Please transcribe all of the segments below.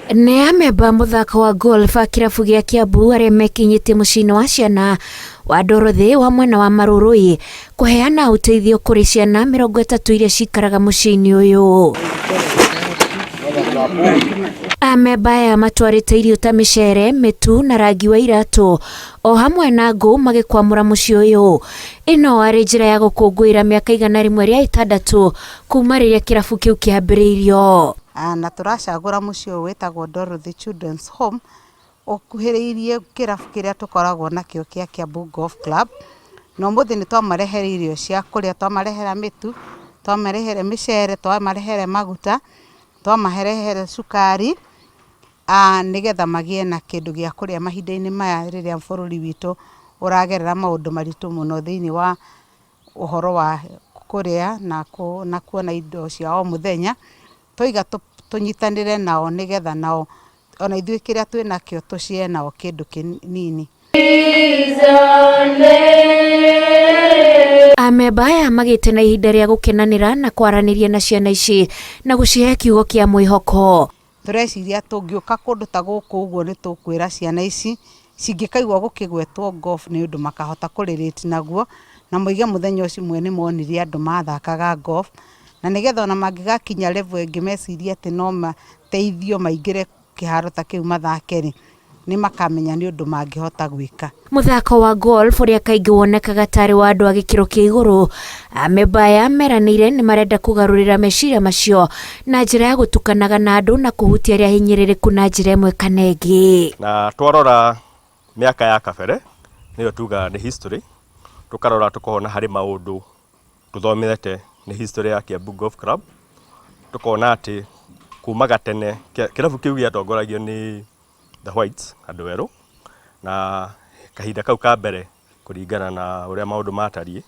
Nĩ amemba mũthako wa golf a kĩrabu gĩa Kiambu arĩa mekinyĩtie mũciĩ wa ciana wa Dorothy wa mwena wa Marurui kũheana ũteithio kũrĩ ciana 30 iria cikaraga mũciĩ-inĩ ũyũ. Amemba aya matwarĩte irio ta mĩcere, mĩtu na rangi wa iratũ o hamwe na ngũ magĩkwamũra mũciĩ ũyũ. Ĩno arĩ njĩra ya gũkũngũĩra mĩaka 106 kuma rĩrĩa kĩrabu kĩu kĩambĩrĩirio. Na turacagũra mũciĩ ũyũ wĩtagwo Dorothy Children's Home ũkuhĩrĩirie kĩrabu kĩrĩa tũkoragwo nakĩo kĩa Kiambu Golf Club. Na ũmũthĩ nĩ twamarehere irio cia kũrĩa, twamarehera mĩtu, twamarehere mĩcere, twamarehere maguta, twamarehere cukari nĩgetha magĩe na kĩndũ gĩa kũrĩa mahinda-inĩ maya rĩrĩa bũrũri witũ ũragerera maũndũ maritũ mũno thĩinĩ wa ũhoro wa kũrĩa na kuona indo cia o mũthenya. Tũiga tũnyitanĩre nao nĩgetha nao ona ithuĩ kĩrĩa twĩnakĩo tũcie nao kĩndũ kĩnini. Amemba aya magĩte na ihinda rĩa gũkenanĩra na kwaranĩria na ciana ici na gũcihe kiugo kĩa mwĩhoko. Tũreciria tũngĩũka kũndũ ta gũkũ ũguo nĩ tũkwĩra ciana ici cingĩkaigua gũkĩgwetwo golf nĩ ũndũ makahota kũrelate naguo, na moige mũthenya ũcio mwe nĩ monire andũ mathakaga golf, na nĩgetha ona mangĩgakinya level ĩngĩ meciria atĩ no mateithio maingĩre kĩharo ta kĩu mathake-rĩ, nĩ makamenya nĩ ũndũ mangĩhota gwĩka. Mũthako wa golf ũrĩa kaingĩ wonekaga tarĩ wa andũ a gĩkĩro kĩa igũrũ, amemba aya meranĩire nĩ marenda kũgarũrĩra meciria macio na njĩra ya gũtukanaga na andũ na kũhutia arĩa hinyĩrĩrĩku na njĩra ĩmwe kana ĩngĩ. Na twarora mĩaka ya kabere nĩyo tuga nĩ history, tũkarora tukona harĩ maũndũ tũthomete nĩ history ya Kiambu Golf Club, tukona atĩ kuma gatene kĩrabu kĩu gĩatongoragio nĩ the Whites, andũ erũ, na kahinda kau ka mbere kũringana na ũrĩa maũndũ matariĩ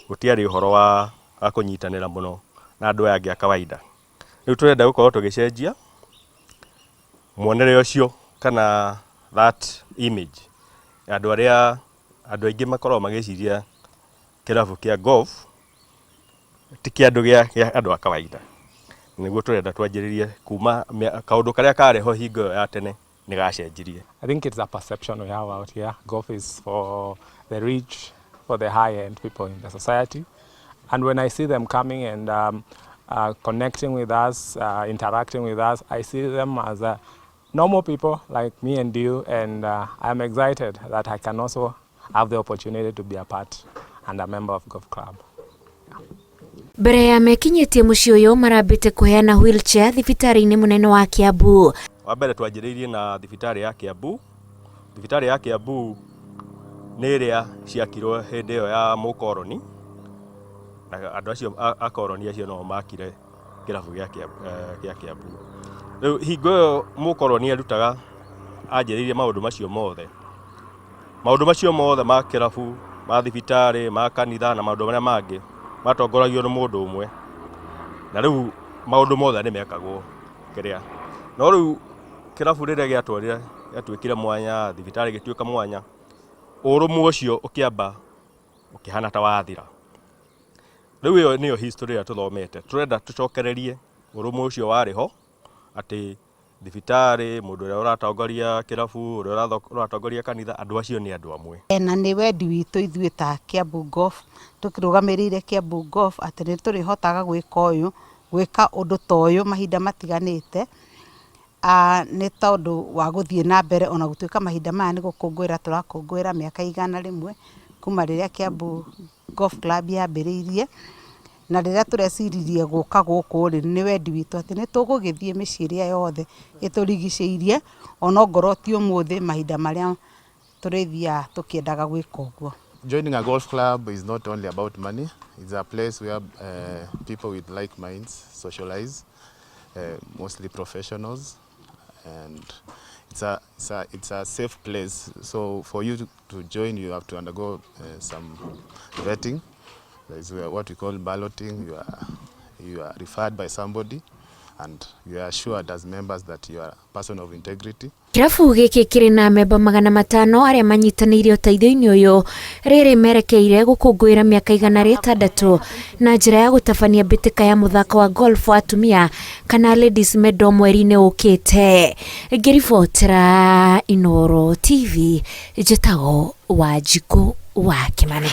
gũtiarĩ ũhoro wa kũnyitanĩra mũno na andũ aya angĩ a kawaida. Rĩu tũrenda gũkorwo tũgĩcenjia muonere ũcio kana that image ya andũ aingĩ makoragwo magĩciria kĩrabu kĩa golf ti kĩndũ gĩa andũ a kawaida. Nĩguo tũrenda twanjĩrĩrie kuma kaũndũ karĩa kareho hingo ĩyo ya tene nĩ gacenjirie. I think it's a perception we have out here. Golf is for the rich, for the high-end people in the society. And when I see them coming and connecting with us, interacting with us, I see them as normal people like me and you, and I'm excited that I can also have the opportunity to be a part and a member of Golf Club. Mbere ya mekinyĩtie mũciĩ ũyũ marambĩte kũheana wheelchair thibitarĩ-inĩ mũnene wa Kiambu. Wa mbere twanjĩrĩirie na thibitarĩ ya Kiambu. Thibitarĩ ya Kiambu nĩ ĩrĩa ciakirwo hĩndĩ ĩyo ya mũkoroni, na andũ acio akoroni acio no makire kĩrabu gĩa Kiambu. Rĩu hingo ĩyo mũkoroni arutaga anjĩrĩirie maũndũ macio mothe ma kĩrabu, ma thibitarĩ, ma kanitha na maũndũ marĩa mangĩ matongoragio nĩ mũndũ ũmwe, na rĩu maũndũ mothe nĩ mekagwo kĩrĩa. No rĩu kĩrabu rĩrĩa gĩatuĩkire mwanya, thibitarĩ gĩtuĩka mwanya, ũrũmwe ũcio ũkĩamba ũkĩhana ta wathira. Rĩu ĩyo nĩyo history ĩrĩa tũthomete. Tũrenda tũcokererie ũrũmwe ũcio warĩ ho, atĩ thibitarĩ, mũndũ ũrĩa ũratongoria kĩrabu, ũrĩa ũratongoria kanitha, andũ acio nĩ andũ amwe. Na nĩ wendi witũ ithuĩ ta Kiambu Golf, tũkĩrũgamĩrĩire Kiambu Golf atĩ nĩ tũrĩhotaga gwĩka ũndũ ta ũyũ mahinda matiganĩte. Nĩ tondũ wa gũthiĩ na mbere ona gũtuĩka mahinda maya nĩ gũkũngũĩra tũrakũngũĩra mĩaka 100 kuma rĩrĩa Kiambu Golf Club yambĩrĩirie, na rĩrĩa tũreciririe gũka gũkũ nĩ wendi witũ atĩ nĩ tũgũgĩthiĩ mĩciĩ ĩrĩa yothe ĩtũrigicĩirie ona ongorwo ti ũmũthĩ mahinda marĩa tũrĩthiaga tũkĩendaga gwĩka ũguo. Joining a golf club is not only about money. It's a place where people with like minds socialize, mostly professionals, and it's a safe place. So for you to join, you have to undergo some vetting. There is what we call balloting. You are referred by somebody, and you are assured as members that you are a person of integrity. Kĩrabu gĩkĩ kĩrĩ na memba 500 arĩa manyitanĩire ũteithio-inĩ ũyũ rĩrĩ merekeire gũkũngũĩra mĩaka 106 na njĩra ya gũtabania mbĩtĩka ya mũthako wa golf wa atumia kana ladies medal mweri-inĩ ũkĩte. Ngĩribotera Inooro TV, njĩtagwo Wanjikũ wa Kimani.